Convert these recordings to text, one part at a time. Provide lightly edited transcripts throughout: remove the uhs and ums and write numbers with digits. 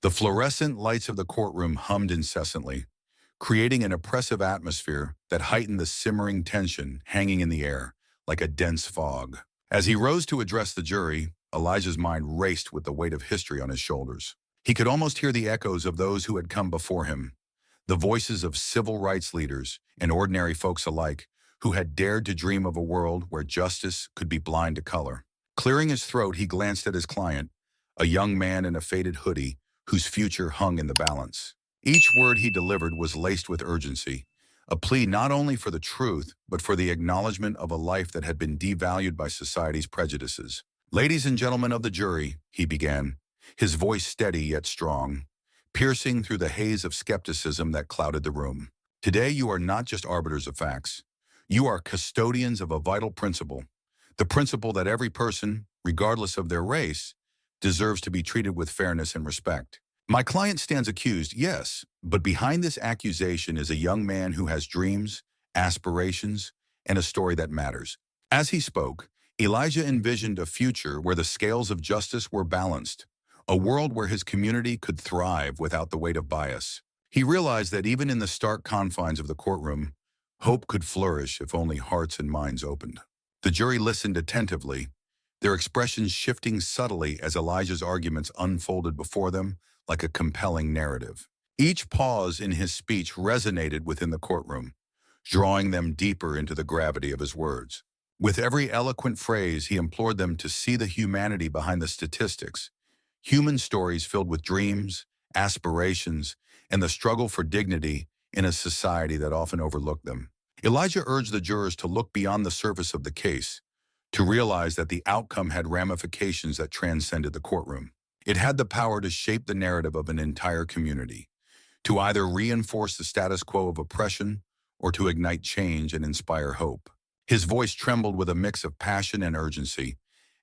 The fluorescent lights of the courtroom hummed incessantly, creating an oppressive atmosphere that heightened the simmering tension hanging in the air like a dense fog. As he rose to address the jury, Elijah's mind raced with the weight of history on his shoulders. He could almost hear the echoes of those who had come before him, the voices of civil rights leaders and ordinary folks alike who had dared to dream of a world where justice could be blind to color. Clearing his throat, he glanced at his client, a young man in a faded hoodie whose future hung in the balance. Each word he delivered was laced with urgency, a plea not only for the truth, but for the acknowledgement of a life that had been devalued by society's prejudices. "Ladies and gentlemen of the jury," he began, his voice steady yet strong, piercing through the haze of skepticism that clouded the room. "Today you are not just arbiters of facts. You are custodians of a vital principle, the principle that every person, regardless of their race, deserves to be treated with fairness and respect. My client stands accused, yes, but behind this accusation is a young man who has dreams, aspirations, and a story that matters." As he spoke, Elijah envisioned a future where the scales of justice were balanced, a world where his community could thrive without the weight of bias. He realized that even in the stark confines of the courtroom, hope could flourish if only hearts and minds opened. The jury listened attentively, their expressions shifting subtly as Elijah's arguments unfolded before them like a compelling narrative. Each pause in his speech resonated within the courtroom, drawing them deeper into the gravity of his words. With every eloquent phrase, he implored them to see the humanity behind the statistics, human stories filled with dreams, aspirations, and the struggle for dignity in a society that often overlooked them. Elijah urged the jurors to look beyond the surface of the case, to realize that the outcome had ramifications that transcended the courtroom. It had the power to shape the narrative of an entire community, to either reinforce the status quo of oppression or to ignite change and inspire hope. His voice trembled with a mix of passion and urgency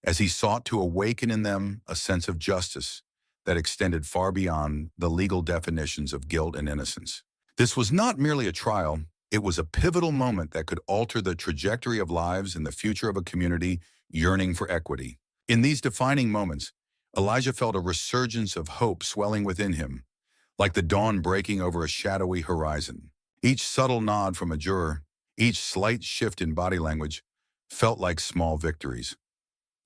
as he sought to awaken in them a sense of justice that extended far beyond the legal definitions of guilt and innocence. This was not merely a trial, it was a pivotal moment that could alter the trajectory of lives and the future of a community yearning for equity. In these defining moments, Elijah felt a resurgence of hope swelling within him, like the dawn breaking over a shadowy horizon. Each subtle nod from a juror, each slight shift in body language, felt like small victories,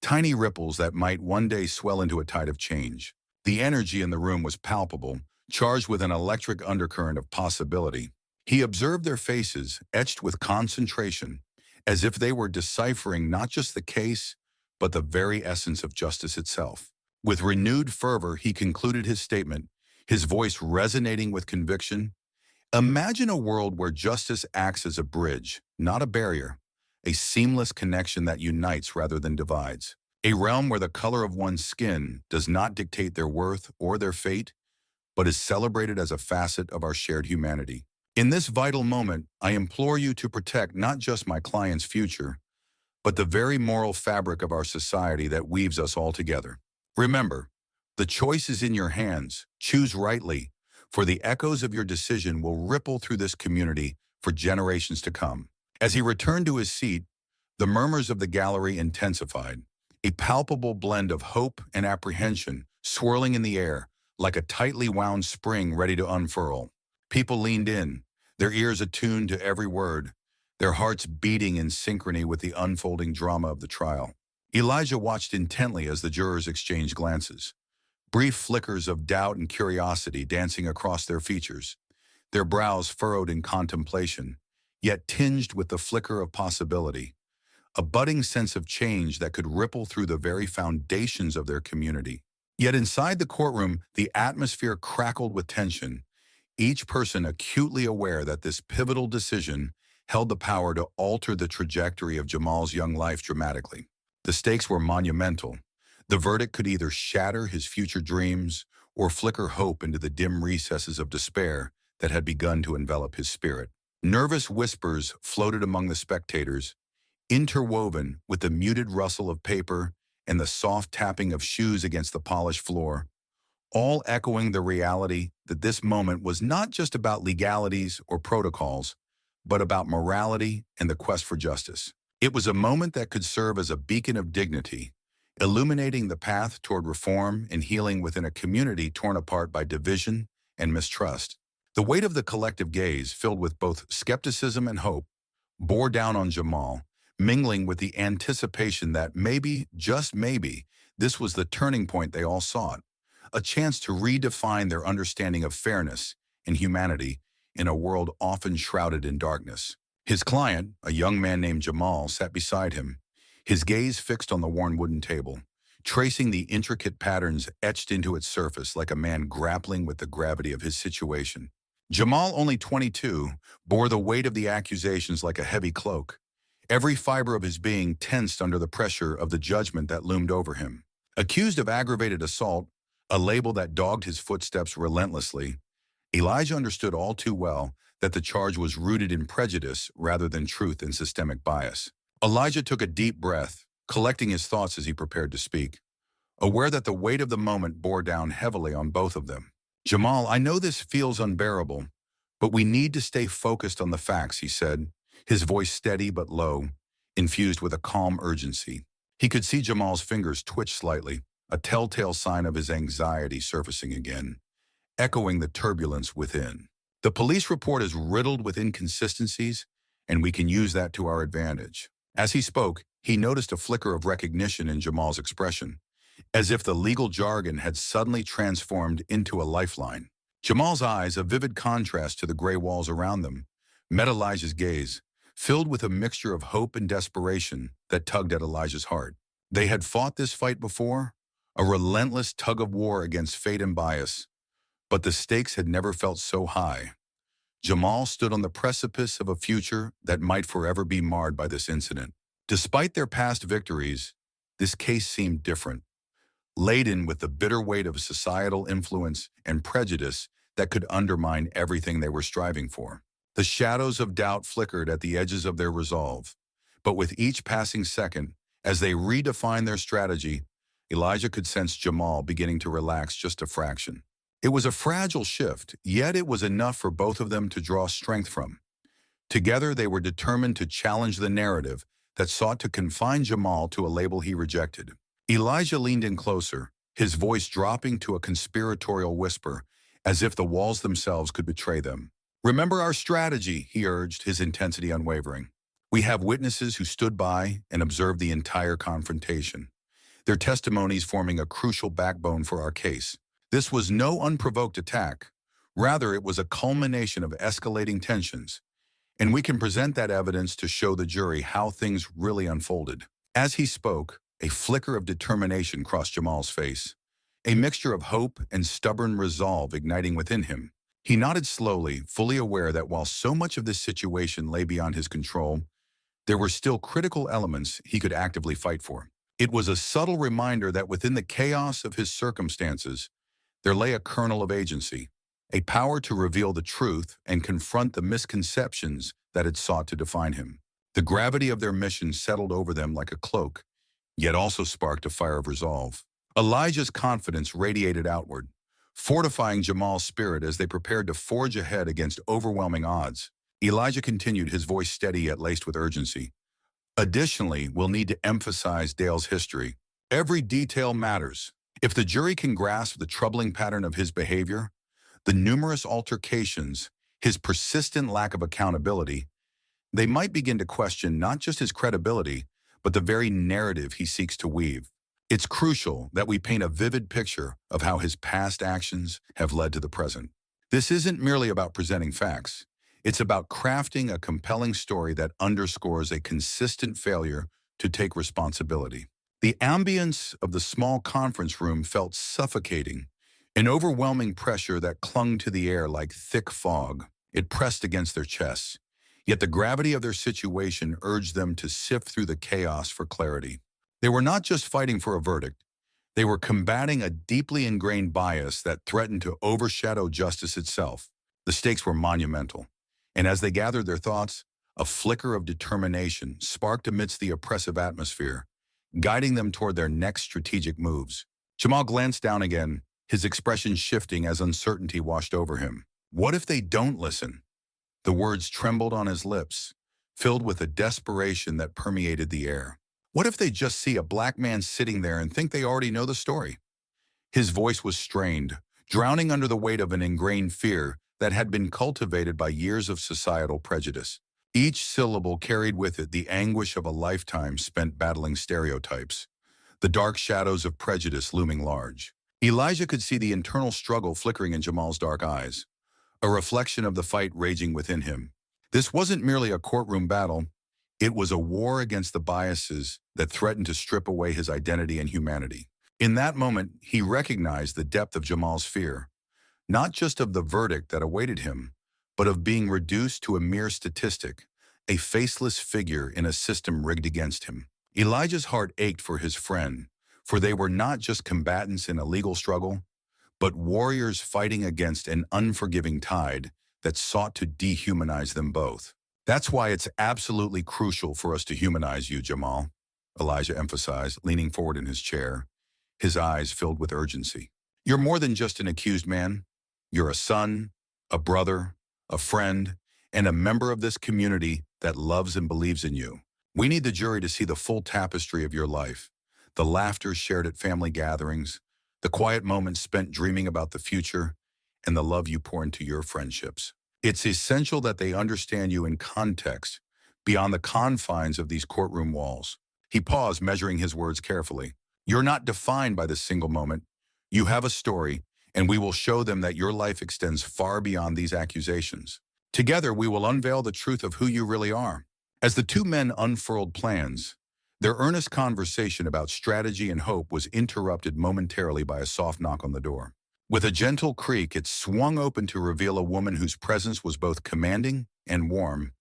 tiny ripples that might one day swell into a tide of change. The energy in the room was palpable, charged with an electric undercurrent of possibility. He observed their faces, etched with concentration, as if they were deciphering not just the case, but the very essence of justice itself. With renewed fervor, he concluded his statement, his voice resonating with conviction. "Imagine a world where justice acts as a bridge, not a barrier, a seamless connection that unites rather than divides. A realm where the color of one's skin does not dictate their worth or their fate, but is celebrated as a facet of our shared humanity. In this vital moment, I implore you to protect not just my client's future, but the very moral fabric of our society that weaves us all together. Remember, the choice is in your hands. Choose rightly, for the echoes of your decision will ripple through this community for generations to come." As he returned to his seat, the murmurs of the gallery intensified, a palpable blend of hope and apprehension swirling in the air like a tightly wound spring ready to unfurl. People leaned in, their ears attuned to every word, their hearts beating in synchrony with the unfolding drama of the trial. Elijah watched intently as the jurors exchanged glances, brief flickers of doubt and curiosity dancing across their features, their brows furrowed in contemplation, yet tinged with the flicker of possibility, a budding sense of change that could ripple through the very foundations of their community. Yet inside the courtroom, the atmosphere crackled with tension, each person acutely aware that this pivotal decision held the power to alter the trajectory of Jamal's young life dramatically. The stakes were monumental. The verdict could either shatter his future dreams or flicker hope into the dim recesses of despair that had begun to envelop his spirit. Nervous whispers floated among the spectators, interwoven with the muted rustle of paper and the soft tapping of shoes against the polished floor, all echoing the reality that this moment was not just about legalities or protocols, but about morality and the quest for justice. It was a moment that could serve as a beacon of dignity, illuminating the path toward reform and healing within a community torn apart by division and mistrust. The weight of the collective gaze, filled with both skepticism and hope, bore down on Jamal, mingling with the anticipation that maybe, just maybe, this was the turning point they all sought, a chance to redefine their understanding of fairness and humanity in a world often shrouded in darkness. His client, a young man named Jamal, sat beside him, his gaze fixed on the worn wooden table, tracing the intricate patterns etched into its surface like a man grappling with the gravity of his situation. Jamal, only 22, bore the weight of the accusations like a heavy cloak, every fiber of his being tensed under the pressure of the judgment that loomed over him. Accused of aggravated assault, a label that dogged his footsteps relentlessly, Elijah understood all too well that the charge was rooted in prejudice rather than truth and systemic bias. Elijah took a deep breath, collecting his thoughts as he prepared to speak, aware that the weight of the moment bore down heavily on both of them. "Jamal, I know this feels unbearable, but we need to stay focused on the facts," he said, his voice steady but low, infused with a calm urgency. He could see Jamal's fingers twitch slightly, a telltale sign of his anxiety surfacing again, echoing the turbulence within. "The police report is riddled with inconsistencies, and we can use that to our advantage." As he spoke, he noticed a flicker of recognition in Jamal's expression, as if the legal jargon had suddenly transformed into a lifeline. Jamal's eyes, a vivid contrast to the gray walls around them, met Elijah's gaze, filled with a mixture of hope and desperation that tugged at Elijah's heart. They had fought this fight before, a relentless tug of war against fate and bias, but the stakes had never felt so high. Jamal stood on the precipice of a future that might forever be marred by this incident. Despite their past victories, this case seemed different, laden with the bitter weight of societal influence and prejudice that could undermine everything they were striving for. The shadows of doubt flickered at the edges of their resolve, but with each passing second, as they redefined their strategy, Elijah could sense Jamal beginning to relax just a fraction. It was a fragile shift, yet it was enough for both of them to draw strength from. Together, they were determined to challenge the narrative that sought to confine Jamal to a label he rejected. Elijah leaned in closer, his voice dropping to a conspiratorial whisper, as if the walls themselves could betray them. "Remember our strategy," he urged, his intensity unwavering. "We have witnesses who stood by and observed the entire confrontation, their testimonies forming a crucial backbone for our case. This was no unprovoked attack. Rather, it was a culmination of escalating tensions, and we can present that evidence to show the jury how things really unfolded." As he spoke, a flicker of determination crossed Jamal's face, a mixture of hope and stubborn resolve igniting within him. He nodded slowly, fully aware that while so much of this situation lay beyond his control, there were still critical elements he could actively fight for. It was a subtle reminder that within the chaos of his circumstances, there lay a kernel of agency, a power to reveal the truth and confront the misconceptions that had sought to define him. The gravity of their mission settled over them like a cloak, yet also sparked a fire of resolve. Elijah's confidence radiated outward, fortifying Jamal's spirit as they prepared to forge ahead against overwhelming odds. Elijah continued, his voice steady yet laced with urgency. "Additionally, we'll need to emphasize Dale's history. Every detail matters. If the jury can grasp the troubling pattern of his behavior, the numerous altercations, his persistent lack of accountability, they might begin to question not just his credibility, but the very narrative he seeks to weave. It's crucial that we paint a vivid picture of how his past actions have led to the present. This isn't merely about presenting facts. It's about crafting a compelling story that underscores a consistent failure to take responsibility." The ambience of the small conference room felt suffocating, an overwhelming pressure that clung to the air like thick fog. It pressed against their chests, yet the gravity of their situation urged them to sift through the chaos for clarity. They were not just fighting for a verdict. They were combating a deeply ingrained bias that threatened to overshadow justice itself. The stakes were monumental, and as they gathered their thoughts, a flicker of determination sparked amidst the oppressive atmosphere, guiding them toward their next strategic moves. Jamal glanced down again, his expression shifting as uncertainty washed over him. What if they don't listen? The words trembled on his lips, filled with a desperation that permeated the air. What if they just see a black man sitting there and think they already know the story? His voice was strained, drowning under the weight of an ingrained fear that had been cultivated by years of societal prejudice. Each syllable carried with it the anguish of a lifetime spent battling stereotypes, the dark shadows of prejudice looming large. Elijah could see the internal struggle flickering in Jamal's dark eyes, a reflection of the fight raging within him. This wasn't merely a courtroom battle, it was a war against the biases that threatened to strip away his identity and humanity. In that moment, he recognized the depth of Jamal's fear, not just of the verdict that awaited him, but of being reduced to a mere statistic, a faceless figure in a system rigged against him. Elijah's heart ached for his friend, for they were not just combatants in a legal struggle, but warriors fighting against an unforgiving tide that sought to dehumanize them both. That's why it's absolutely crucial for us to humanize you, Jamal, Elijah emphasized, leaning forward in his chair, his eyes filled with urgency. You're more than just an accused man. You're a son, a brother, a friend, and a member of this community that loves and believes in you. We need the jury to see the full tapestry of your life, the laughter shared at family gatherings, the quiet moments spent dreaming about the future, and the love you pour into your friendships. It's essential that they understand you in context, beyond the confines of these courtroom walls. He paused, measuring his words carefully. You're not defined by this single moment. You have a story, and we will show them that your life extends far beyond these accusations. Together, we will unveil the truth of who you really are. As the two men unfurled plans, their earnest conversation about strategy and hope was interrupted momentarily by a soft knock on the door. With a gentle creak, it swung open to reveal a woman whose presence was both commanding and warm,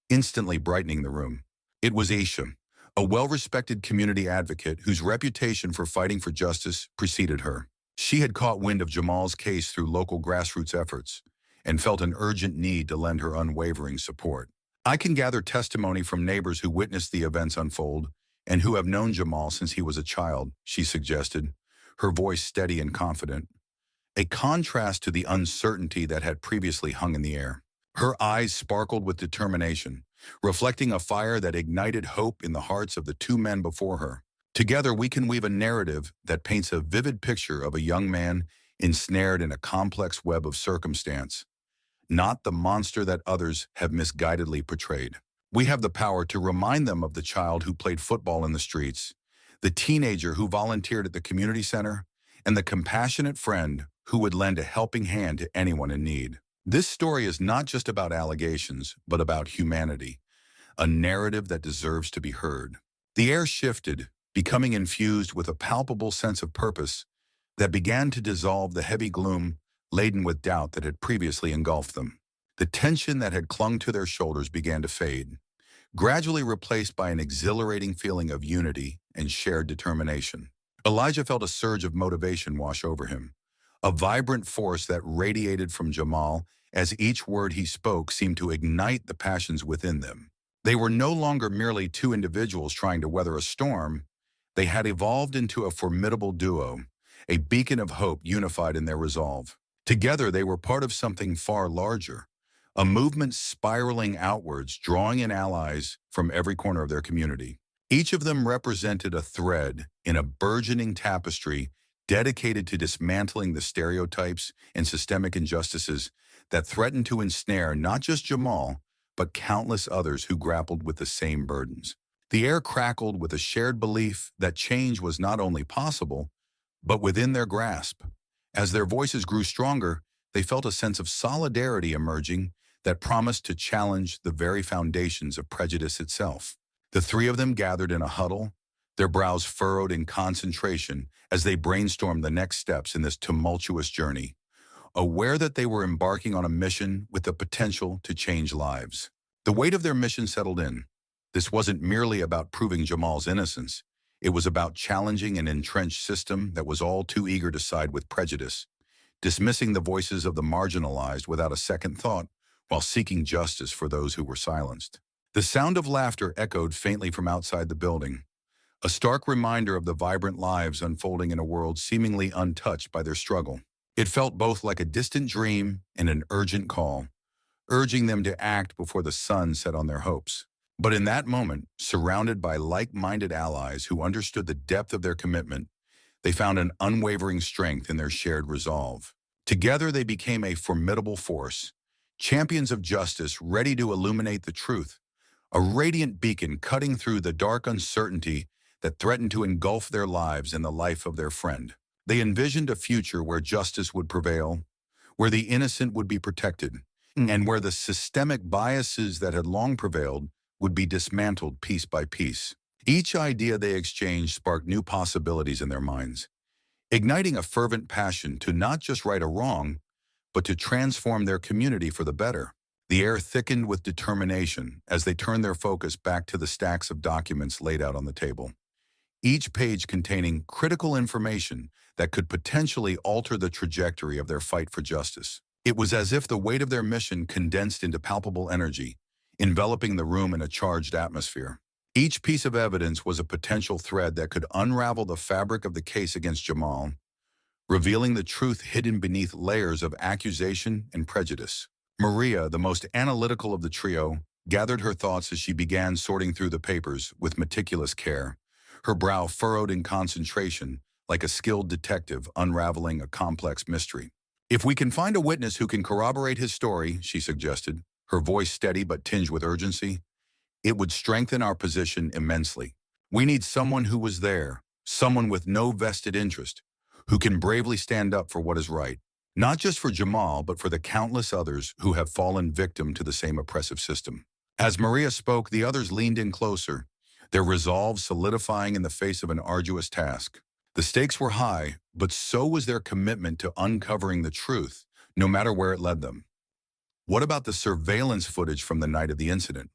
instantly brightening the room. It was Aisha, a well-respected community advocate whose reputation for fighting for justice preceded her. She had caught wind of Jamal's case through local grassroots efforts and felt an urgent need to lend her unwavering support. I can gather testimony from neighbors who witnessed the events unfold and who have known Jamal since he was a child, she suggested, her voice steady and confident, a contrast to the uncertainty that had previously hung in the air. Her eyes sparkled with determination, reflecting a fire that ignited hope in the hearts of the two men before her. Together, we can weave a narrative that paints a vivid picture of a young man ensnared in a complex web of circumstance, not the monster that others have misguidedly portrayed. We have the power to remind them of the child who played football in the streets, the teenager who volunteered at the community center, and the compassionate friend who would lend a helping hand to anyone in need. This story is not just about allegations, but about humanity, a narrative that deserves to be heard. The air shifted, becoming infused with a palpable sense of purpose that began to dissolve the heavy gloom laden with doubt that had previously engulfed them. The tension that had clung to their shoulders began to fade, gradually replaced by an exhilarating feeling of unity and shared determination. Elijah felt a surge of motivation wash over him, a vibrant force that radiated from Jamal as each word he spoke seemed to ignite the passions within them. They were no longer merely two individuals trying to weather a storm. They had evolved into a formidable duo, a beacon of hope unified in their resolve. Together, they were part of something far larger, a movement spiraling outwards, drawing in allies from every corner of their community. Each of them represented a thread in a burgeoning tapestry dedicated to dismantling the stereotypes and systemic injustices that threatened to ensnare not just Jamal, but countless others who grappled with the same burdens. The air crackled with a shared belief that change was not only possible, but within their grasp. As their voices grew stronger, they felt a sense of solidarity emerging that promised to challenge the very foundations of prejudice itself. The three of them gathered in a huddle, their brows furrowed in concentration as they brainstormed the next steps in this tumultuous journey, aware that they were embarking on a mission with the potential to change lives. The weight of their mission settled in. This wasn't merely about proving Jamal's innocence. It was about challenging an entrenched system that was all too eager to side with prejudice, dismissing the voices of the marginalized without a second thought, while seeking justice for those who were silenced. The sound of laughter echoed faintly from outside the building, a stark reminder of the vibrant lives unfolding in a world seemingly untouched by their struggle. It felt both like a distant dream and an urgent call, urging them to act before the sun set on their hopes. But in that moment, surrounded by like-minded allies who understood the depth of their commitment, they found an unwavering strength in their shared resolve. Together they became a formidable force, champions of justice ready to illuminate the truth, a radiant beacon cutting through the dark uncertainty that threatened to engulf their lives and the life of their friend. They envisioned a future where justice would prevail, where the innocent would be protected, and where the systemic biases that had long prevailed would be dismantled piece by piece. Each idea they exchanged sparked new possibilities in their minds, igniting a fervent passion to not just right a wrong, but to transform their community for the better. The air thickened with determination as they turned their focus back to the stacks of documents laid out on the table, each page containing critical information that could potentially alter the trajectory of their fight for justice. It was as if the weight of their mission condensed into palpable energy, enveloping the room in a charged atmosphere. Each piece of evidence was a potential thread that could unravel the fabric of the case against Jamal, revealing the truth hidden beneath layers of accusation and prejudice. Maria, the most analytical of the trio, gathered her thoughts as she began sorting through the papers with meticulous care, her brow furrowed in concentration like a skilled detective unraveling a complex mystery. "If we can find a witness who can corroborate his story," she suggested, her voice steady but tinged with urgency, "it would strengthen our position immensely. We need someone who was there, someone with no vested interest, who can bravely stand up for what is right, not just for Jamal, but for the countless others who have fallen victim to the same oppressive system." As Maria spoke, the others leaned in closer, their resolve solidifying in the face of an arduous task. The stakes were high, but so was their commitment to uncovering the truth, no matter where it led them. "What about the surveillance footage from the night of the incident?"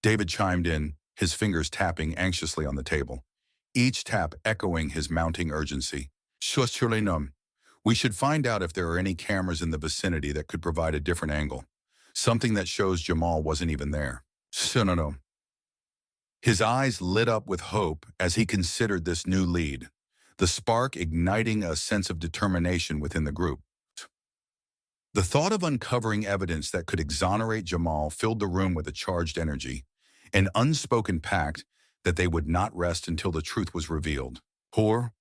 David chimed in, his fingers tapping anxiously on the table, each tap echoing his mounting urgency. "Surely no. We should find out if there are any cameras in the vicinity that could provide a different angle, something that shows Jamal wasn't even there." No. His eyes lit up with hope as he considered this new lead, the spark igniting a sense of determination within the group. The thought of uncovering evidence that could exonerate Jamal filled the room with a charged energy, an unspoken pact that they would not rest until the truth was revealed. Or,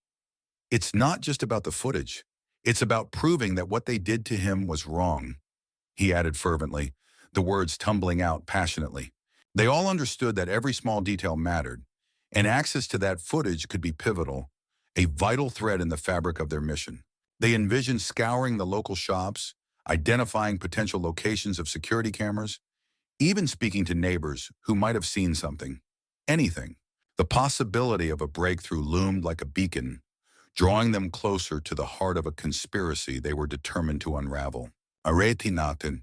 it's not just about the footage. It's about proving that what they did to him was wrong, he added fervently, the words tumbling out passionately. They all understood that every small detail mattered, and access to that footage could be pivotal, a vital thread in the fabric of their mission. They envisioned scouring the local shops, identifying potential locations of security cameras, even speaking to neighbors who might have seen something, anything. The possibility of a breakthrough loomed like a beacon, drawing them closer to the heart of a conspiracy they were determined to unravel. "Areti natin.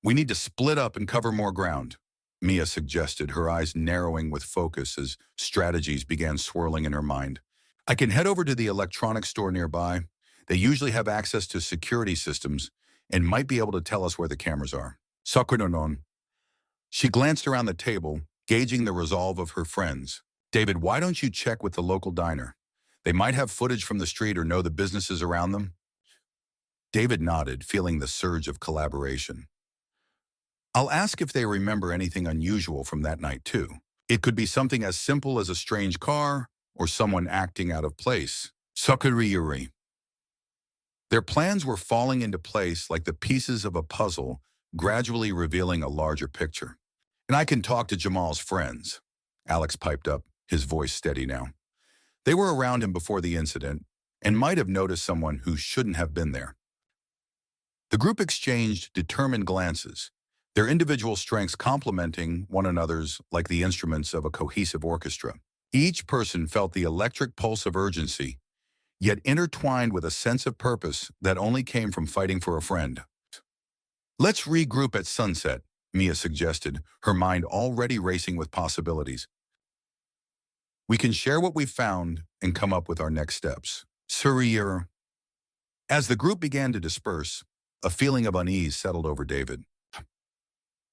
We need to split up and cover more ground," Mia suggested, her eyes narrowing with focus as strategies began swirling in her mind. "I can head over to the electronics store nearby. They usually have access to security systems and might be able to tell us where the cameras are." "Sakurnonon." She glanced around the table, gauging the resolve of her friends. "David, why don't you check with the local diner? They might have footage from the street or know the businesses around them." David nodded, feeling the surge of collaboration. "I'll ask if they remember anything unusual from that night, too. It could be something as simple as a strange car or someone acting out of place." Sakuriyuri. Their plans were falling into place like the pieces of a puzzle, gradually revealing a larger picture. "And I can talk to Jamal's friends," Alex piped up, his voice steady now. They were around him before the incident and might have noticed someone who shouldn't have been there. The group exchanged determined glances, their individual strengths complementing one another's like the instruments of a cohesive orchestra. Each person felt the electric pulse of urgency, yet intertwined with a sense of purpose that only came from fighting for a friend. "Let's regroup at sunset," Mia suggested, her mind already racing with possibilities. "We can share what we've found and come up with our next steps." Suriyur. As the group began to disperse, a feeling of unease settled over David.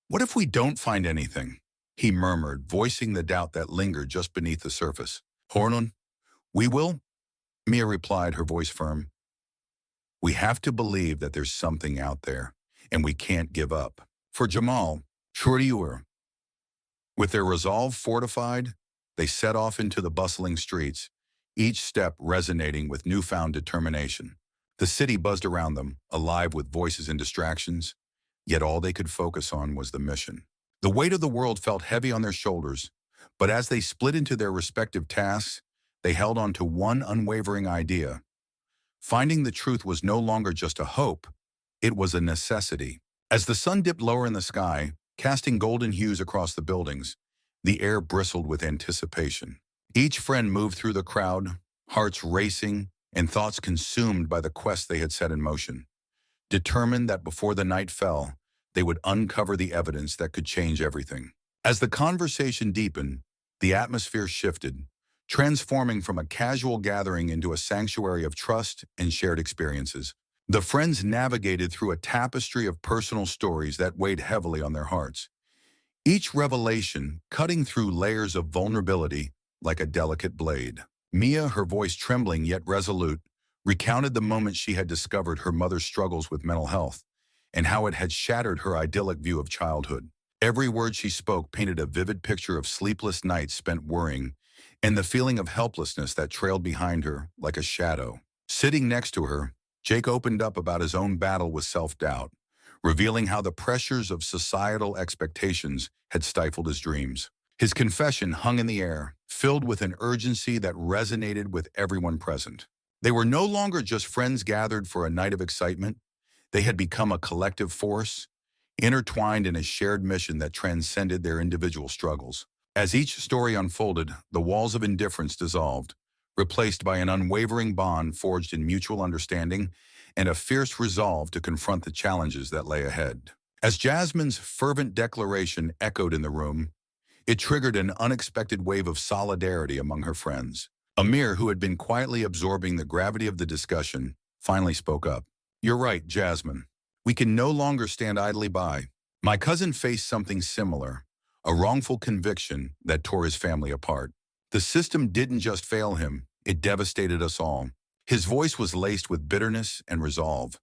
"What if we don't find anything?" he murmured, voicing the doubt that lingered just beneath the surface. "Hornon, we will," Mia replied, her voice firm. "We have to believe that there's something out there, and we can't give up. For Jamal, Suriyur, With their resolve fortified, they set off into the bustling streets, each step resonating with newfound determination. The city buzzed around them, alive with voices and distractions, yet all they could focus on was the mission. The weight of the world felt heavy on their shoulders, but as they split into their respective tasks, they held on to one unwavering idea. Finding the truth was no longer just a hope, it was a necessity. As the sun dipped lower in the sky, casting golden hues across the buildings, the air bristled with anticipation. Each friend moved through the crowd, hearts racing and thoughts consumed by the quest they had set in motion, determined that before the night fell, they would uncover the evidence that could change everything. As the conversation deepened, the atmosphere shifted, transforming from a casual gathering into a sanctuary of trust and shared experiences. The friends navigated through a tapestry of personal stories that weighed heavily on their hearts, each revelation cutting through layers of vulnerability like a delicate blade. Mia, her voice trembling yet resolute, recounted the moment she had discovered her mother's struggles with mental health and how it had shattered her idyllic view of childhood. Every word she spoke painted a vivid picture of sleepless nights spent worrying and the feeling of helplessness that trailed behind her like a shadow. Sitting next to her, Jake opened up about his own battle with self-doubt, revealing how the pressures of societal expectations had stifled his dreams. His confession hung in the air, filled with an urgency that resonated with everyone present. They were no longer just friends gathered for a night of excitement. They had become a collective force, intertwined in a shared mission that transcended their individual struggles. As each story unfolded, the walls of indifference dissolved, replaced by an unwavering bond forged in mutual understanding and a fierce resolve to confront the challenges that lay ahead. As Jasmine's fervent declaration echoed in the room, it triggered an unexpected wave of solidarity among her friends. Amir, who had been quietly absorbing the gravity of the discussion, finally spoke up. "You're right, Jasmine. We can no longer stand idly by. My cousin faced something similar, a wrongful conviction that tore his family apart. The system didn't just fail him, it devastated us all." His voice was laced with bitterness and resolve,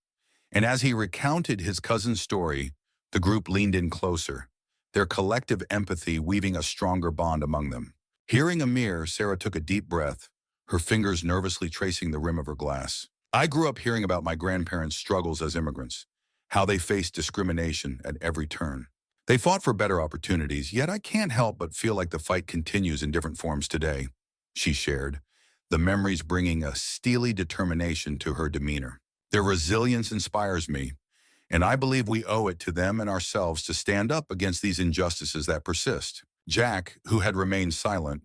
and as he recounted his cousin's story, the group leaned in closer, their collective empathy weaving a stronger bond among them. Hearing Amir, Sarah took a deep breath, her fingers nervously tracing the rim of her glass. "I grew up hearing about my grandparents' struggles as immigrants, how they faced discrimination at every turn. They fought for better opportunities, yet I can't help but feel like the fight continues in different forms today," she shared, the memories bringing a steely determination to her demeanor. "Their resilience inspires me, and I believe we owe it to them and ourselves to stand up against these injustices that persist." Jack, who had remained silent,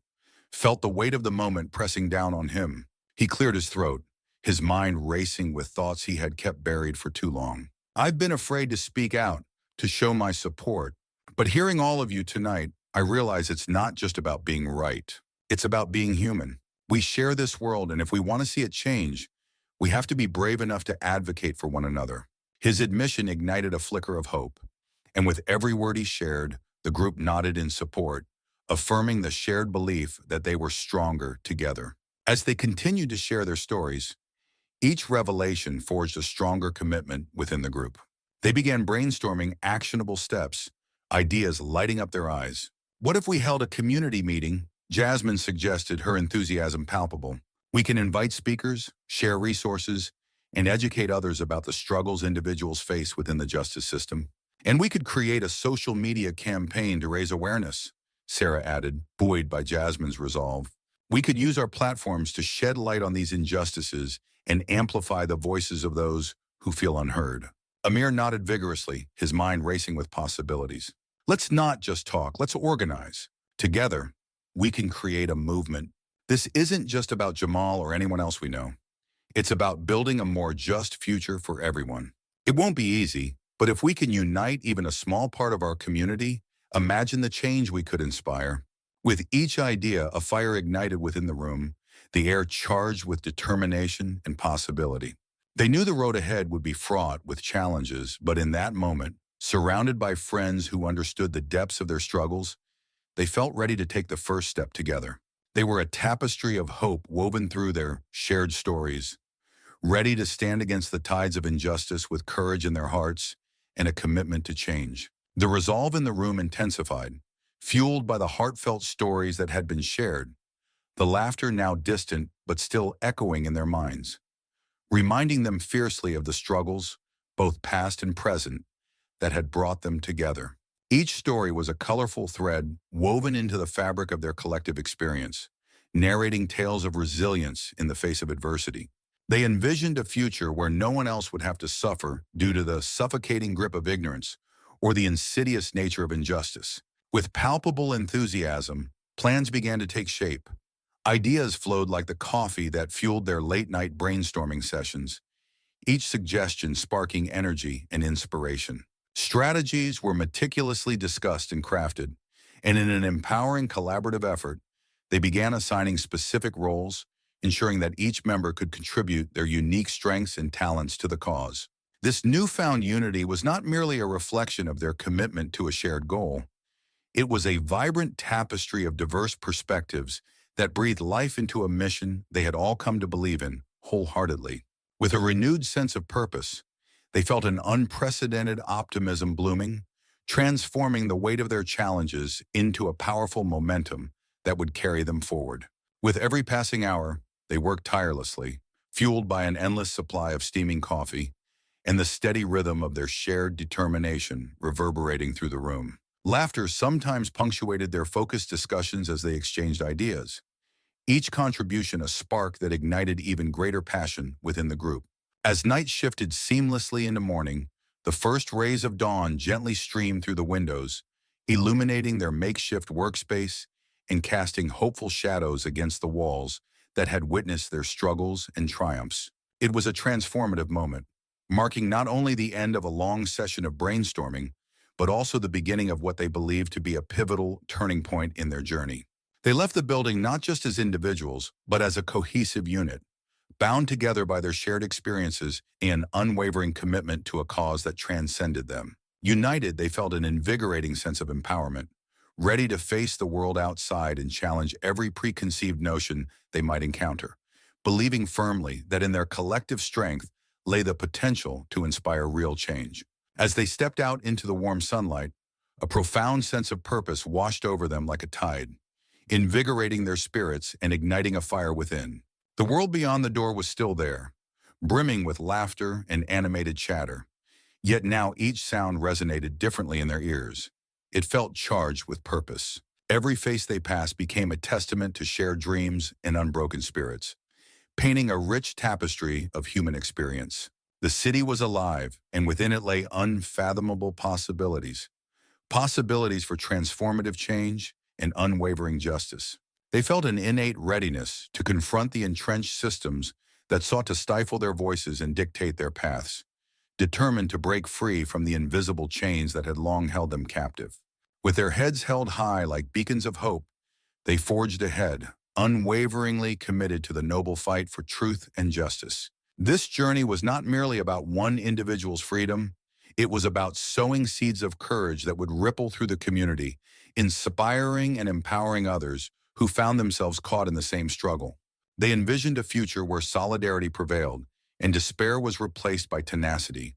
felt the weight of the moment pressing down on him. He cleared his throat, his mind racing with thoughts he had kept buried for too long. "I've been afraid to speak out, to show my support, but hearing all of you tonight, I realize it's not just about being right. It's about being human. We share this world, and if we want to see it change, we have to be brave enough to advocate for one another." His admission ignited a flicker of hope, and with every word he shared, the group nodded in support, affirming the shared belief that they were stronger together. As they continued to share their stories, each revelation forged a stronger commitment within the group. They began brainstorming actionable steps, ideas lighting up their eyes. "What if we held a community meeting?" Jasmine suggested, her enthusiasm palpable. "We can invite speakers, share resources, and educate others about the struggles individuals face within the justice system. And we could create a social media campaign to raise awareness," Sarah added, buoyed by Jasmine's resolve. "We could use our platforms to shed light on these injustices and amplify the voices of those who feel unheard." Amir nodded vigorously, his mind racing with possibilities. "Let's not just talk, let's organize. Together, we can create a movement. This isn't just about Jamal or anyone else we know. It's about building a more just future for everyone. It won't be easy, but if we can unite even a small part of our community, imagine the change we could inspire." With each idea, a fire ignited within the room, the air charged with determination and possibility. They knew the road ahead would be fraught with challenges, but in that moment, surrounded by friends who understood the depths of their struggles, they felt ready to take the first step together. They were a tapestry of hope woven through their shared stories, ready to stand against the tides of injustice with courage in their hearts and a commitment to change. The resolve in the room intensified, Fueled by the heartfelt stories that had been shared, the laughter now distant but still echoing in their minds, reminding them fiercely of the struggles, both past and present, that had brought them together. Each story was a colorful thread woven into the fabric of their collective experience, narrating tales of resilience in the face of adversity. They envisioned a future where no one else would have to suffer due to the suffocating grip of ignorance or the insidious nature of injustice. With palpable enthusiasm, plans began to take shape. Ideas flowed like the coffee that fueled their late-night brainstorming sessions, each suggestion sparking energy and inspiration. Strategies were meticulously discussed and crafted, and in an empowering collaborative effort, they began assigning specific roles, ensuring that each member could contribute their unique strengths and talents to the cause. This newfound unity was not merely a reflection of their commitment to a shared goal. It was a vibrant tapestry of diverse perspectives that breathed life into a mission they had all come to believe in wholeheartedly. With a renewed sense of purpose, they felt an unprecedented optimism blooming, transforming the weight of their challenges into a powerful momentum that would carry them forward. With every passing hour, they worked tirelessly, fueled by an endless supply of steaming coffee and the steady rhythm of their shared determination reverberating through the room. Laughter sometimes punctuated their focused discussions as they exchanged ideas, each contribution a spark that ignited even greater passion within the group. As night shifted seamlessly into morning, the first rays of dawn gently streamed through the windows, illuminating their makeshift workspace and casting hopeful shadows against the walls that had witnessed their struggles and triumphs. It was a transformative moment, marking not only the end of a long session of brainstorming, but also the beginning of what they believed to be a pivotal turning point in their journey. They left the building not just as individuals, but as a cohesive unit, bound together by their shared experiences and unwavering commitment to a cause that transcended them. United, they felt an invigorating sense of empowerment, ready to face the world outside and challenge every preconceived notion they might encounter, believing firmly that in their collective strength lay the potential to inspire real change. As they stepped out into the warm sunlight, a profound sense of purpose washed over them like a tide, invigorating their spirits and igniting a fire within. The world beyond the door was still there, brimming with laughter and animated chatter, yet now each sound resonated differently in their ears. It felt charged with purpose. Every face they passed became a testament to shared dreams and unbroken spirits, painting a rich tapestry of human experience. The city was alive, and within it lay unfathomable possibilities. Possibilities for transformative change and unwavering justice. They felt an innate readiness to confront the entrenched systems that sought to stifle their voices and dictate their paths, determined to break free from the invisible chains that had long held them captive. With their heads held high like beacons of hope, they forged ahead, unwaveringly committed to the noble fight for truth and justice. This journey was not merely about one individual's freedom, it was about sowing seeds of courage that would ripple through the community, inspiring and empowering others who found themselves caught in the same struggle. They envisioned a future where solidarity prevailed and despair was replaced by tenacity,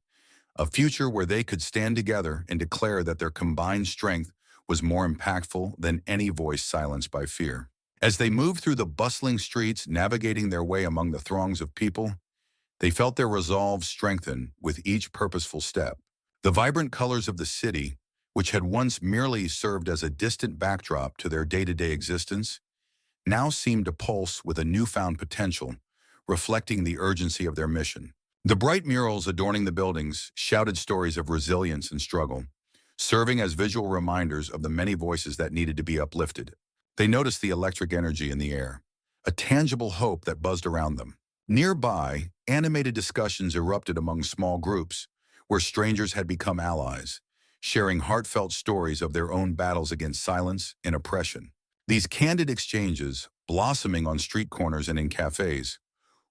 a future where they could stand together and declare that their combined strength was more impactful than any voice silenced by fear. As they moved through the bustling streets, navigating their way among the throngs of people, they felt their resolve strengthen with each purposeful step. The vibrant colors of the city, which had once merely served as a distant backdrop to their day-to-day existence, now seemed to pulse with a newfound potential, reflecting the urgency of their mission. The bright murals adorning the buildings shouted stories of resilience and struggle, serving as visual reminders of the many voices that needed to be uplifted. They noticed the electric energy in the air, a tangible hope that buzzed around them. Nearby, animated discussions erupted among small groups, where strangers had become allies, sharing heartfelt stories of their own battles against silence and oppression. These candid exchanges, blossoming on street corners and in cafes,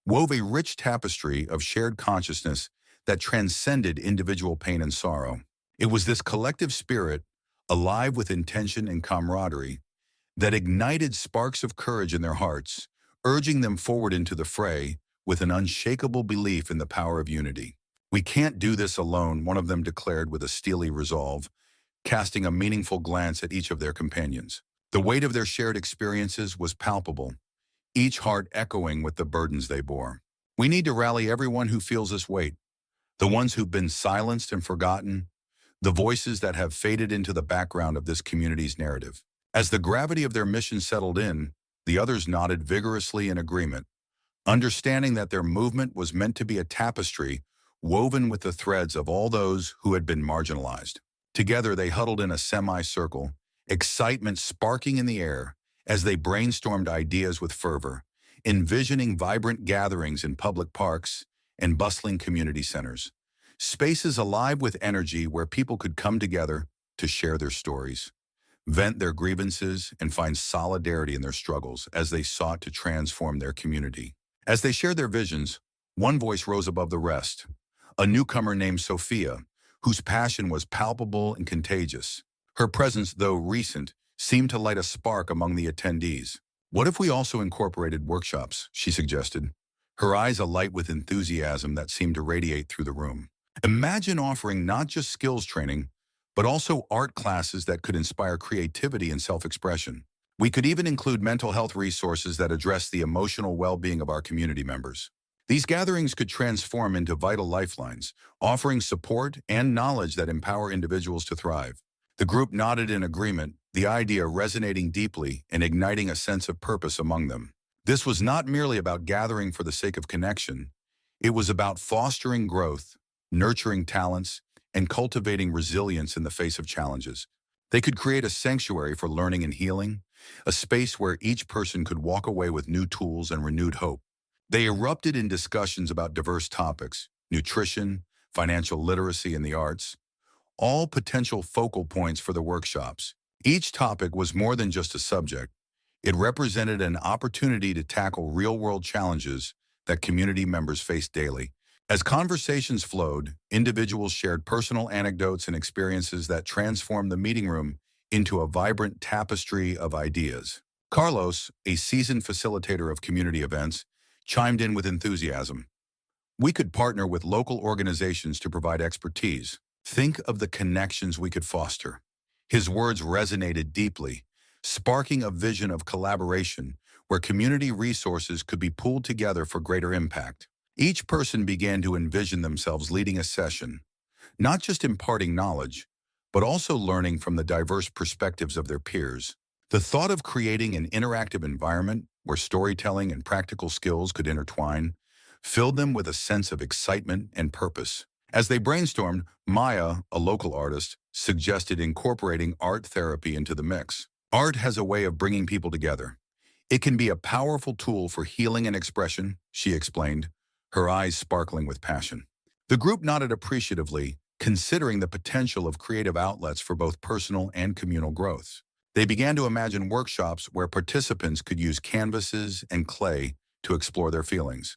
wove a rich tapestry of shared consciousness that transcended individual pain and sorrow. It was this collective spirit, alive with intention and camaraderie, that ignited sparks of courage in their hearts, urging them forward into the fray with an unshakable belief in the power of unity. "We can't do this alone," one of them declared with a steely resolve, casting a meaningful glance at each of their companions. The weight of their shared experiences was palpable, each heart echoing with the burdens they bore. We need to rally everyone who feels this weight, the ones who've been silenced and forgotten, the voices that have faded into the background of this community's narrative. As the gravity of their mission settled in, the others nodded vigorously in agreement, understanding that their movement was meant to be a tapestry woven with the threads of all those who had been marginalized. Together, they huddled in a semicircle, excitement sparking in the air as they brainstormed ideas with fervor, envisioning vibrant gatherings in public parks and bustling community centers. Spaces alive with energy where people could come together to share their stories, vent their grievances, and find solidarity in their struggles as they sought to transform their community. As they shared their visions, one voice rose above the rest, a newcomer named Sophia, whose passion was palpable and contagious. Her presence, though recent, seemed to light a spark among the attendees. "What if we also incorporated workshops?" she suggested, her eyes alight with enthusiasm that seemed to radiate through the room. "Imagine offering not just skills training, but also art classes that could inspire creativity and self-expression. We could even include mental health resources that address the emotional well-being of our community members." These gatherings could transform into vital lifelines, offering support and knowledge that empower individuals to thrive. The group nodded in agreement, the idea resonating deeply and igniting a sense of purpose among them. This was not merely about gathering for the sake of connection. It was about fostering growth, nurturing talents, and cultivating resilience in the face of challenges. They could create a sanctuary for learning and healing, a space where each person could walk away with new tools and renewed hope. They erupted in discussions about diverse topics: nutrition, financial literacy, and the arts, all potential focal points for the workshops. Each topic was more than just a subject. It represented an opportunity to tackle real-world challenges that community members face daily. As conversations flowed, individuals shared personal anecdotes and experiences that transformed the meeting room into a vibrant tapestry of ideas. Carlos, a seasoned facilitator of community events, chimed in with enthusiasm. "We could partner with local organizations to provide expertise. Think of the connections we could foster." His words resonated deeply, sparking a vision of collaboration where community resources could be pooled together for greater impact. Each person began to envision themselves leading a session, not just imparting knowledge, but also learning from the diverse perspectives of their peers. The thought of creating an interactive environment where storytelling and practical skills could intertwine filled them with a sense of excitement and purpose. As they brainstormed, Maya, a local artist, suggested incorporating art therapy into the mix. "Art has a way of bringing people together. It can be a powerful tool for healing and expression," she explained, her eyes sparkling with passion. The group nodded appreciatively, considering the potential of creative outlets for both personal and communal growth. They began to imagine workshops where participants could use canvases and clay to explore their feelings,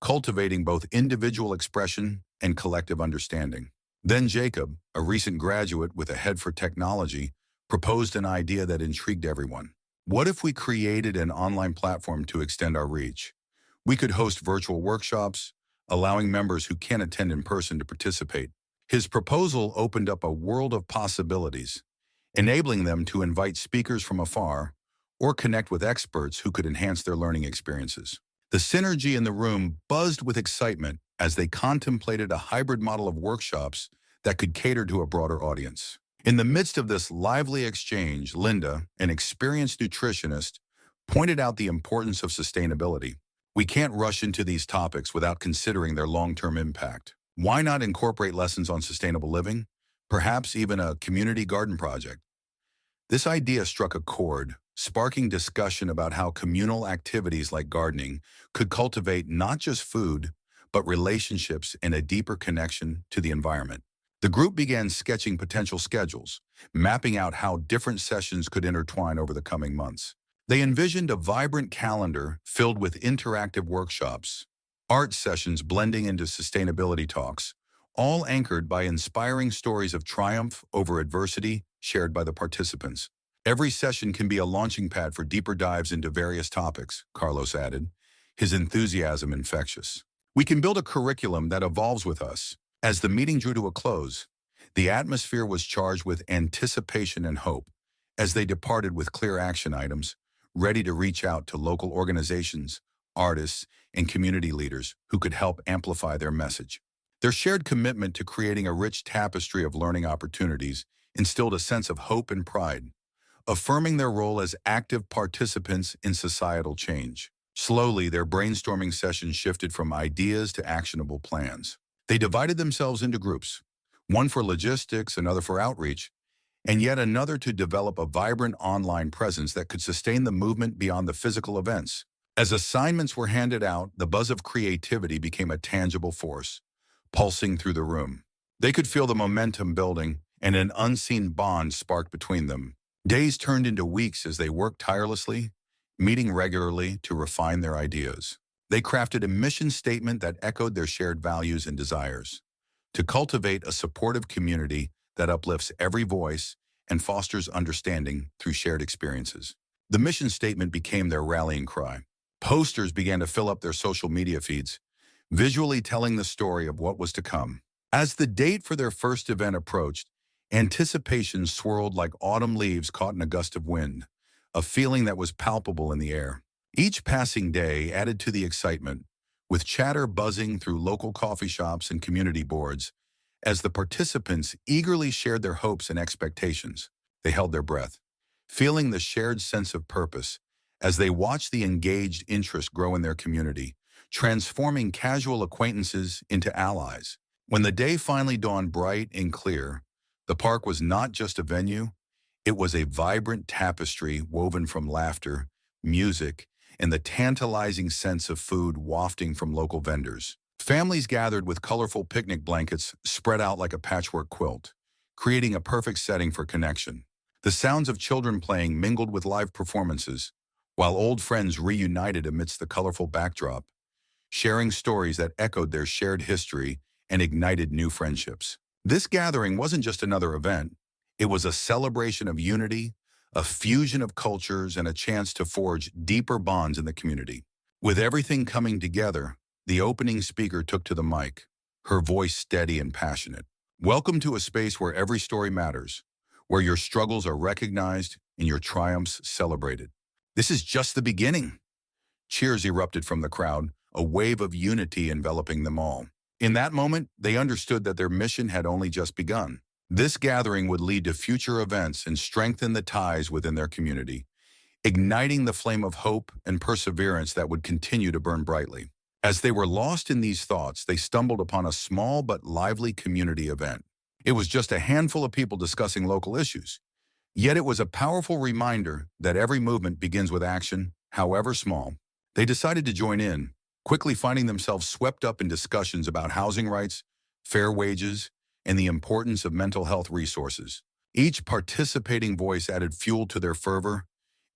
cultivating both individual expression and collective understanding. Then Jacob, a recent graduate with a head for technology, proposed an idea that intrigued everyone. "What if we created an online platform to extend our reach? We could host virtual workshops, allowing members who can't attend in person to participate." His proposal opened up a world of possibilities, enabling them to invite speakers from afar or connect with experts who could enhance their learning experiences. The synergy in the room buzzed with excitement as they contemplated a hybrid model of workshops that could cater to a broader audience. In the midst of this lively exchange, Linda, an experienced nutritionist, pointed out the importance of sustainability. "We can't rush into these topics without considering their long-term impact. Why not incorporate lessons on sustainable living? Perhaps even a community garden project?" This idea struck a chord, sparking discussion about how communal activities like gardening could cultivate not just food, but relationships and a deeper connection to the environment. The group began sketching potential schedules, mapping out how different sessions could intertwine over the coming months. They envisioned a vibrant calendar filled with interactive workshops, art sessions blending into sustainability talks, all anchored by inspiring stories of triumph over adversity shared by the participants. "Every session can be a launching pad for deeper dives into various topics," Carlos added, his enthusiasm infectious. "We can build a curriculum that evolves with us." As the meeting drew to a close, The atmosphere was charged with anticipation and hope as they departed with clear action items, ready to reach out to local organizations, artists, and community leaders who could help amplify their message. Their shared commitment to creating a rich tapestry of learning opportunities instilled a sense of hope and pride, affirming their role as active participants in societal change. Slowly, their brainstorming sessions shifted from ideas to actionable plans. They divided themselves into groups, one for logistics, another for outreach, and yet another to develop a vibrant online presence that could sustain the movement beyond the physical events. As assignments were handed out, the buzz of creativity became a tangible force, pulsing through the room. They could feel the momentum building, and an unseen bond sparked between them. Days turned into weeks as they worked tirelessly, meeting regularly to refine their ideas. They crafted a mission statement that echoed their shared values and desires: to cultivate a supportive community that uplifts every voice and fosters understanding through shared experiences. The mission statement became their rallying cry. Posters began to fill up their social media feeds, visually telling the story of what was to come. As the date for their first event approached, anticipation swirled like autumn leaves caught in a gust of wind, a feeling that was palpable in the air. Each passing day added to the excitement, with chatter buzzing through local coffee shops and community boards. As the participants eagerly shared their hopes and expectations, they held their breath, feeling the shared sense of purpose as they watched the engaged interest grow in their community, transforming casual acquaintances into allies. When the day finally dawned bright and clear, the park was not just a venue, it was a vibrant tapestry woven from laughter, music, and the tantalizing sense of food wafting from local vendors. Families gathered with colorful picnic blankets spread out like a patchwork quilt, creating a perfect setting for connection. The sounds of children playing mingled with live performances, while old friends reunited amidst the colorful backdrop, sharing stories that echoed their shared history and ignited new friendships. This gathering wasn't just another event, it was a celebration of unity, a fusion of cultures, and a chance to forge deeper bonds in the community. With everything coming together, the opening speaker took to the mic, her voice steady and passionate. Welcome to a space where every story matters, where your struggles are recognized and your triumphs celebrated. This is just the beginning. Cheers erupted from the crowd, a wave of unity enveloping them all. In that moment, they understood that their mission had only just begun. This gathering would lead to future events and strengthen the ties within their community, igniting the flame of hope and perseverance that would continue to burn brightly. As they were lost in these thoughts, they stumbled upon a small but lively community event. It was just a handful of people discussing local issues. Yet it was a powerful reminder that every movement begins with action, however small. They decided to join in, quickly finding themselves swept up in discussions about housing rights, fair wages, and the importance of mental health resources. Each participating voice added fuel to their fervor,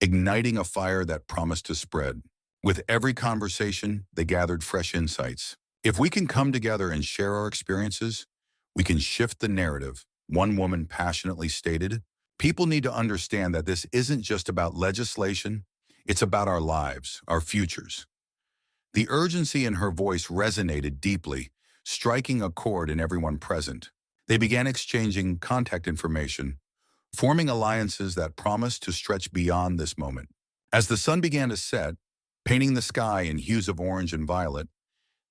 igniting a fire that promised to spread. With every conversation, they gathered fresh insights. If we can come together and share our experiences, we can shift the narrative, one woman passionately stated. People need to understand that this isn't just about legislation, it's about our lives, our futures. The urgency in her voice resonated deeply, striking a chord in everyone present. They began exchanging contact information, forming alliances that promised to stretch beyond this moment. As the sun began to set, painting the sky in hues of orange and violet,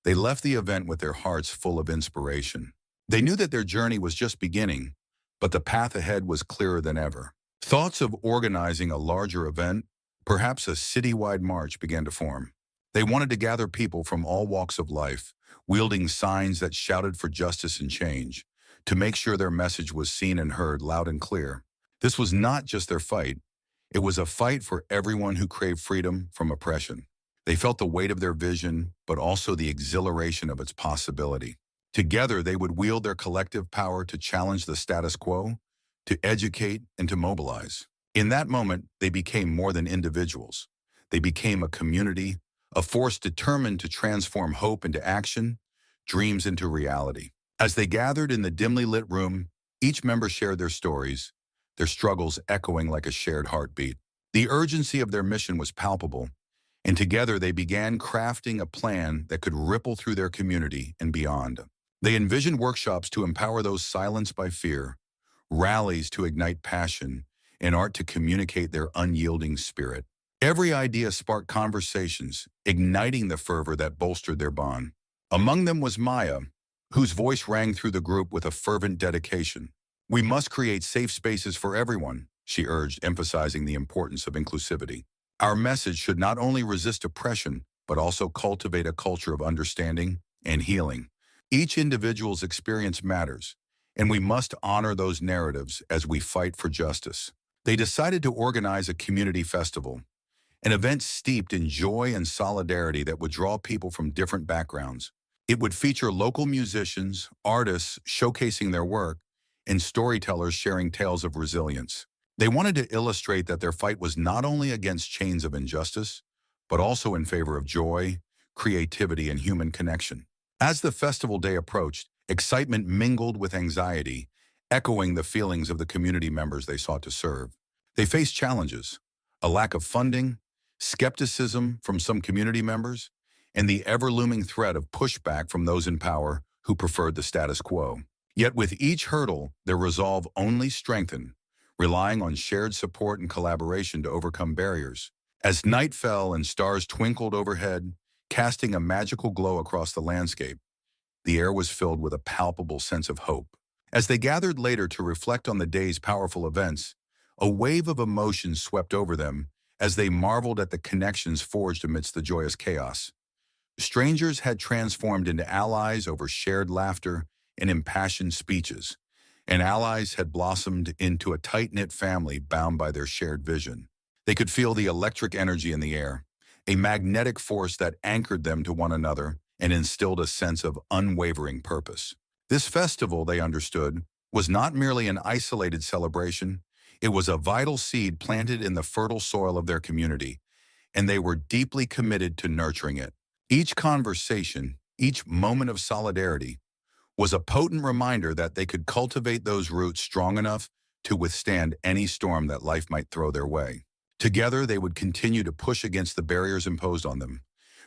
they left the event with their hearts full of inspiration. They knew that their journey was just beginning, but the path ahead was clearer than ever. Thoughts of organizing a larger event, perhaps a citywide march, began to form. They wanted to gather people from all walks of life, wielding signs that shouted for justice and change, to make sure their message was seen and heard loud and clear. This was not just their fight. It was a fight for everyone who craved freedom from oppression. They felt the weight of their vision, but also the exhilaration of its possibility. Together, they would wield their collective power to challenge the status quo, to educate, and to mobilize. In that moment, they became more than individuals. They became a community, a force determined to transform hope into action, dreams into reality. As they gathered in the dimly lit room, each member shared their stories, their struggles echoing like a shared heartbeat. The urgency of their mission was palpable, and together they began crafting a plan that could ripple through their community and beyond. They envisioned workshops to empower those silenced by fear, rallies to ignite passion, and art to communicate their unyielding spirit. Every idea sparked conversations, igniting the fervor that bolstered their bond. Among them was Maya, whose voice rang through the group with a fervent dedication. "We must create safe spaces for everyone," she urged, emphasizing the importance of inclusivity. "Our message should not only resist oppression, but also cultivate a culture of understanding and healing. Each individual's experience matters, and we must honor those narratives as we fight for justice." They decided to organize a community festival, an event steeped in joy and solidarity that would draw people from different backgrounds. It would feature local musicians, artists showcasing their work, and storytellers sharing tales of resilience. They wanted to illustrate that their fight was not only against chains of injustice, but also in favor of joy, creativity, and human connection. As the festival day approached, excitement mingled with anxiety, echoing the feelings of the community members they sought to serve. They faced challenges: a lack of funding, skepticism from some community members, and the ever-looming threat of pushback from those in power who preferred the status quo. Yet with each hurdle, their resolve only strengthened, relying on shared support and collaboration to overcome barriers. As night fell and stars twinkled overhead, casting a magical glow across the landscape, the air was filled with a palpable sense of hope. As they gathered later to reflect on the day's powerful events, a wave of emotion swept over them as they marveled at the connections forged amidst the joyous chaos. Strangers had transformed into allies over shared laughter and impassioned speeches, and allies had blossomed into a tight-knit family bound by their shared vision. They could feel the electric energy in the air, a magnetic force that anchored them to one another and instilled a sense of unwavering purpose. This festival, they understood, was not merely an isolated celebration. It was a vital seed planted in the fertile soil of their community, and they were deeply committed to nurturing it. Each conversation, each moment of solidarity, was a potent reminder that they could cultivate those roots strong enough to withstand any storm that life might throw their way. Together, they would continue to push against the barriers imposed on them,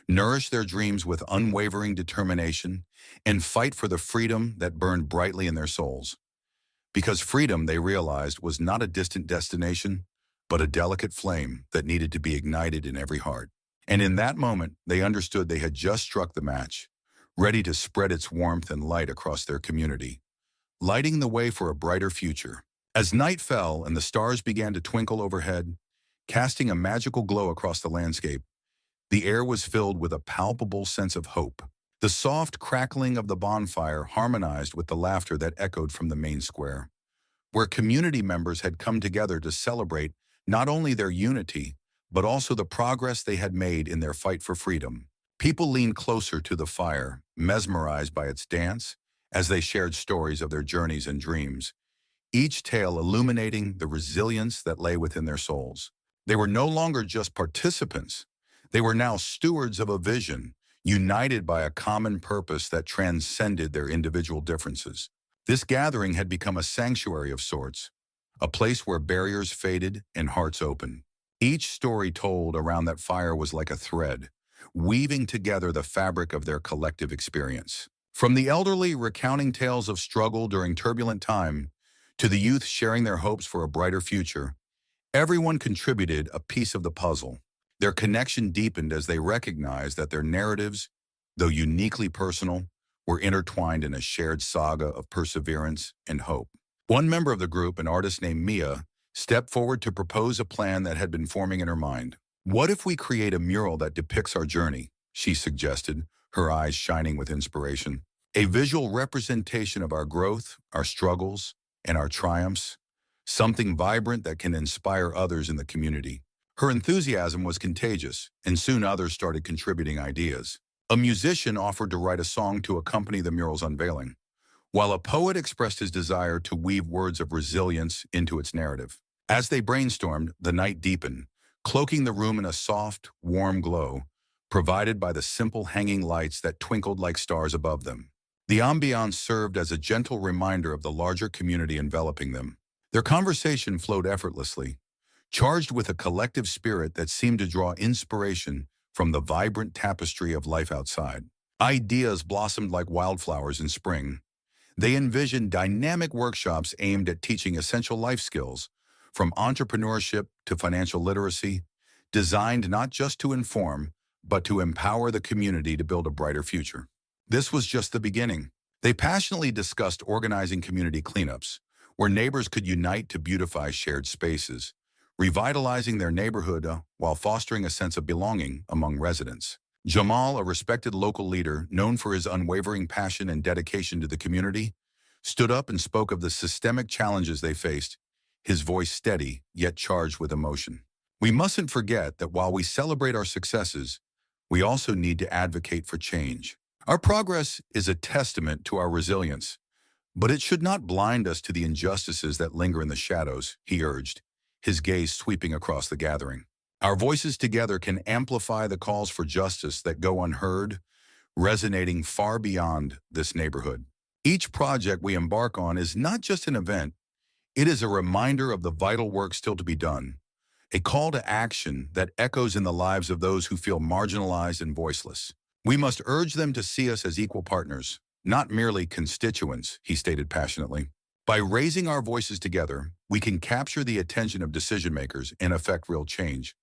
nourish their dreams with unwavering determination, and fight for the freedom that burned brightly in their souls. Because freedom, they realized, was not a distant destination, but a delicate flame that needed to be ignited in every heart. And in that moment, they understood they had just struck the match, ready to spread its warmth and light across their community, lighting the way for a brighter future. As night fell and the stars began to twinkle overhead, casting a magical glow across the landscape, the air was filled with a palpable sense of hope. The soft crackling of the bonfire harmonized with the laughter that echoed from the main square, where community members had come together to celebrate not only their unity, but also the progress they had made in their fight for freedom. People leaned closer to the fire, mesmerized by its dance, as they shared stories of their journeys and dreams, each tale illuminating the resilience that lay within their souls. They were no longer just participants. They were now stewards of a vision, united by a common purpose that transcended their individual differences. This gathering had become a sanctuary of sorts, a place where barriers faded and hearts opened. Each story told around that fire was like a thread, weaving together the fabric of their collective experience. From the elderly recounting tales of struggle during turbulent time, to the youth sharing their hopes for a brighter future, everyone contributed a piece of the puzzle. Their connection deepened as they recognized that their narratives, though uniquely personal, were intertwined in a shared saga of perseverance and hope. One member of the group, an artist named Mia, stepped forward to propose a plan that had been forming in her mind. "What if we create a mural that depicts our journey?" she suggested, her eyes shining with inspiration. "A visual representation of our growth, our struggles, and our triumphs. Something vibrant that can inspire others in the community." Her enthusiasm was contagious, and soon others started contributing ideas. A musician offered to write a song to accompany the mural's unveiling, while a poet expressed his desire to weave words of resilience into its narrative. As they brainstormed, the night deepened, cloaking the room in a soft, warm glow, provided by the simple hanging lights that twinkled like stars above them. The ambiance served as a gentle reminder of the larger community enveloping them. Their conversation flowed effortlessly, charged with a collective spirit that seemed to draw inspiration from the vibrant tapestry of life outside. Ideas blossomed like wildflowers in spring. They envisioned dynamic workshops aimed at teaching essential life skills, from entrepreneurship to financial literacy, designed not just to inform, but to empower the community to build a brighter future. This was just the beginning. They passionately discussed organizing community cleanups, where neighbors could unite to beautify shared spaces, revitalizing their neighborhood while fostering a sense of belonging among residents. Jamal, a respected local leader known for his unwavering passion and dedication to the community, stood up and spoke of the systemic challenges they faced, his voice steady yet charged with emotion. We mustn't forget that while we celebrate our successes, we also need to advocate for change. Our progress is a testament to our resilience, but it should not blind us to the injustices that linger in the shadows, he urged, his gaze sweeping across the gathering. Our voices together can amplify the calls for justice that go unheard, resonating far beyond this neighborhood. Each project we embark on is not just an event, it is a reminder of the vital work still to be done, a call to action that echoes in the lives of those who feel marginalized and voiceless. We must urge them to see us as equal partners, not merely constituents, he stated passionately. By raising our voices together, we can capture the attention of decision makers and affect real change,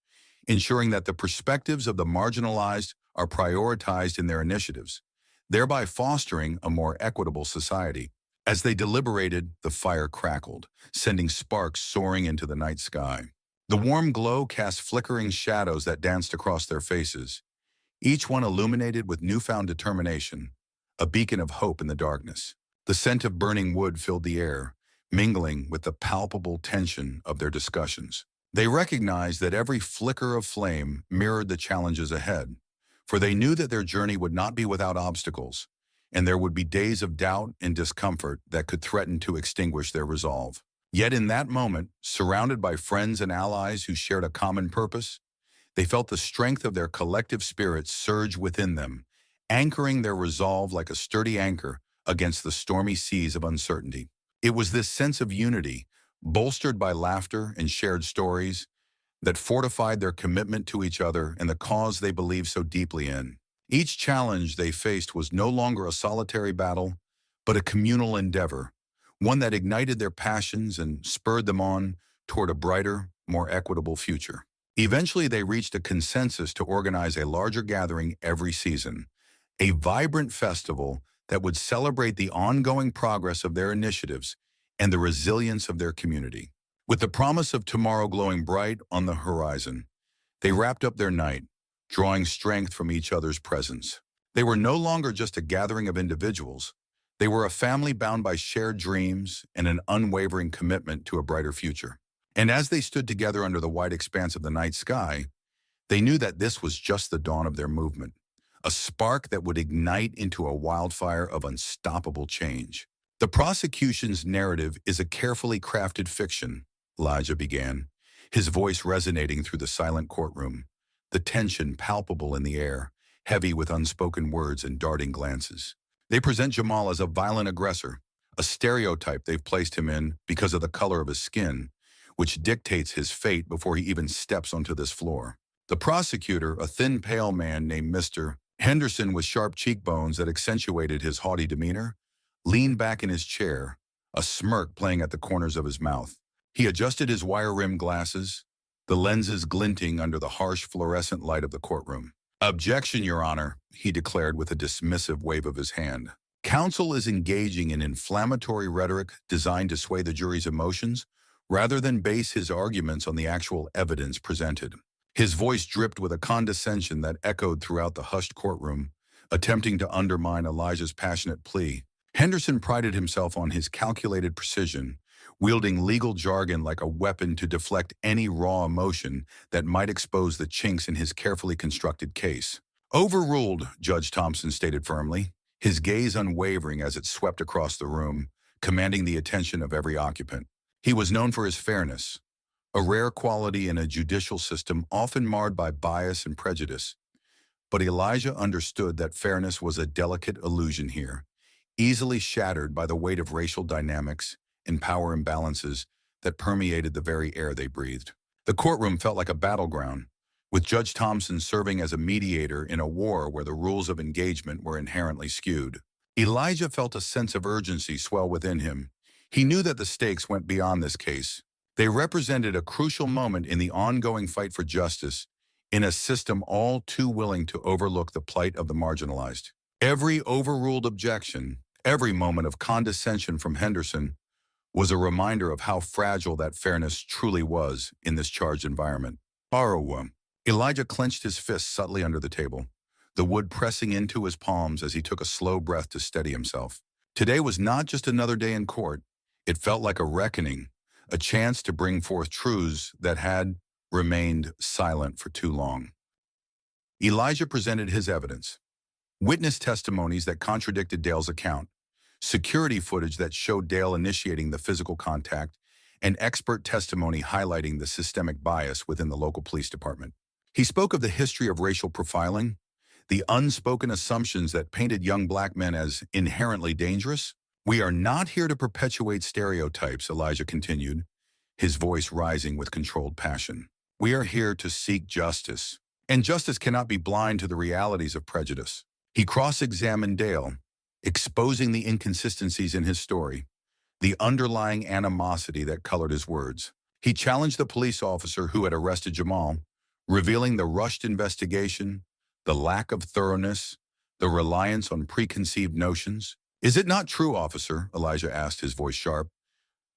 ensuring that the perspectives of the marginalized are prioritized in their initiatives, thereby fostering a more equitable society. As they deliberated, the fire crackled, sending sparks soaring into the night sky. The warm glow cast flickering shadows that danced across their faces, each one illuminated with newfound determination, a beacon of hope in the darkness. The scent of burning wood filled the air, mingling with the palpable tension of their discussions. They recognized that every flicker of flame mirrored the challenges ahead, for they knew that their journey would not be without obstacles, and there would be days of doubt and discomfort that could threaten to extinguish their resolve. Yet in that moment, surrounded by friends and allies who shared a common purpose, they felt the strength of their collective spirit surge within them, anchoring their resolve like a sturdy anchor against the stormy seas of uncertainty. It was this sense of unity, bolstered by laughter and shared stories, that fortified their commitment to each other and the cause they believed so deeply in. Each challenge they faced was no longer a solitary battle, but a communal endeavor, one that ignited their passions and spurred them on toward a brighter, more equitable future. Eventually, they reached a consensus to organize a larger gathering every season, a vibrant festival that would celebrate the ongoing progress of their initiatives and the resilience of their community. With the promise of tomorrow glowing bright on the horizon, they wrapped up their night, drawing strength from each other's presence. They were no longer just a gathering of individuals. They were a family bound by shared dreams and an unwavering commitment to a brighter future. And as they stood together under the wide expanse of the night sky, they knew that this was just the dawn of their movement, a spark that would ignite into a wildfire of unstoppable change. The prosecution's narrative is a carefully crafted fiction, Elijah began, his voice resonating through the silent courtroom, the tension palpable in the air, heavy with unspoken words and darting glances. They present Jamal as a violent aggressor, a stereotype they've placed him in because of the color of his skin, which dictates his fate before he even steps onto this floor. The prosecutor, a thin, pale man named Mr. Henderson with sharp cheekbones that accentuated his haughty demeanor, leaned back in his chair, a smirk playing at the corners of his mouth. He adjusted his wire-rimmed glasses, the lenses glinting under the harsh fluorescent light of the courtroom. "Objection, Your Honor," he declared with a dismissive wave of his hand. Counsel is engaging in inflammatory rhetoric designed to sway the jury's emotions rather than base his arguments on the actual evidence presented. His voice dripped with a condescension that echoed throughout the hushed courtroom, attempting to undermine Elijah's passionate plea. Henderson prided himself on his calculated precision, wielding legal jargon like a weapon to deflect any raw emotion that might expose the chinks in his carefully constructed case. "Overruled," Judge Thompson stated firmly, his gaze unwavering as it swept across the room, commanding the attention of every occupant. He was known for his fairness, a rare quality in a judicial system often marred by bias and prejudice. But Elijah understood that fairness was a delicate illusion here, easily shattered by the weight of racial dynamics and power imbalances that permeated the very air they breathed. The courtroom felt like a battleground, with Judge Thompson serving as a mediator in a war where the rules of engagement were inherently skewed. Elijah felt a sense of urgency swell within him. He knew that the stakes went beyond this case. They represented a crucial moment in the ongoing fight for justice in a system all too willing to overlook the plight of the marginalized. Every overruled objection, every moment of condescension from Henderson was a reminder of how fragile that fairness truly was in this charged environment. Arawa. Elijah clenched his fists subtly under the table, the wood pressing into his palms as he took a slow breath to steady himself. Today was not just another day in court. It felt like a reckoning, a chance to bring forth truths that had remained silent for too long. Elijah presented his evidence. Witness testimonies that contradicted Dale's account, security footage that showed Dale initiating the physical contact, and expert testimony highlighting the systemic bias within the local police department. He spoke of the history of racial profiling, the unspoken assumptions that painted young black men as inherently dangerous. We are not here to perpetuate stereotypes, Elijah continued, his voice rising with controlled passion. We are here to seek justice, and justice cannot be blind to the realities of prejudice. He cross-examined Dale, exposing the inconsistencies in his story, the underlying animosity that colored his words. He challenged the police officer who had arrested Jamal, revealing the rushed investigation, the lack of thoroughness, the reliance on preconceived notions. Is it not true, officer, Elijah asked, his voice sharp,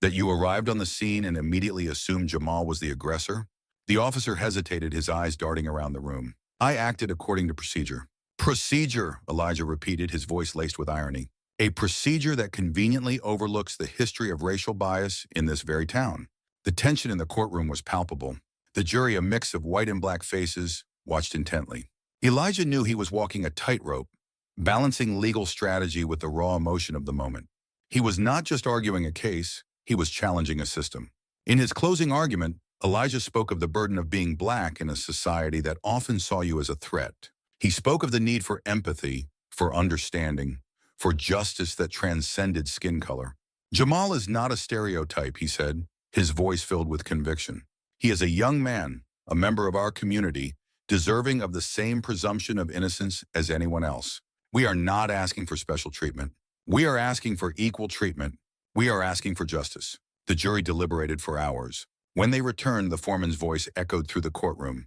that you arrived on the scene and immediately assumed Jamal was the aggressor? The officer hesitated, his eyes darting around the room. I acted according to procedure. Procedure, Elijah repeated, his voice laced with irony. A procedure that conveniently overlooks the history of racial bias in this very town. The tension in the courtroom was palpable. The jury, a mix of white and black faces, watched intently. Elijah knew he was walking a tightrope, balancing legal strategy with the raw emotion of the moment. He was not just arguing a case, he was challenging a system. In his closing argument, Elijah spoke of the burden of being black in a society that often saw you as a threat. He spoke of the need for empathy, for understanding, for justice that transcended skin color. Jamal is not a stereotype, he said, his voice filled with conviction. He is a young man, a member of our community, deserving of the same presumption of innocence as anyone else. We are not asking for special treatment. We are asking for equal treatment. We are asking for justice. The jury deliberated for hours. When they returned, the foreman's voice echoed through the courtroom.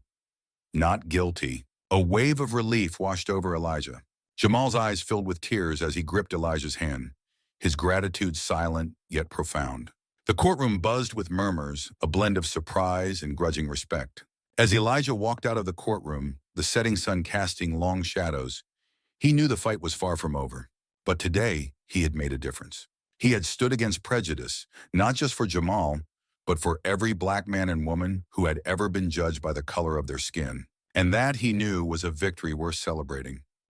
Not guilty. A wave of relief washed over Elijah. Jamal's eyes filled with tears as he gripped Elijah's hand, his gratitude silent yet profound. The courtroom buzzed with murmurs, a blend of surprise and grudging respect. As Elijah walked out of the courtroom, the setting sun casting long shadows, he knew the fight was far from over. But today, he had made a difference. He had stood against prejudice, not just for Jamal, but for every black man and woman who had ever been judged by the color of their skin. And that, he knew, was a victory worth celebrating.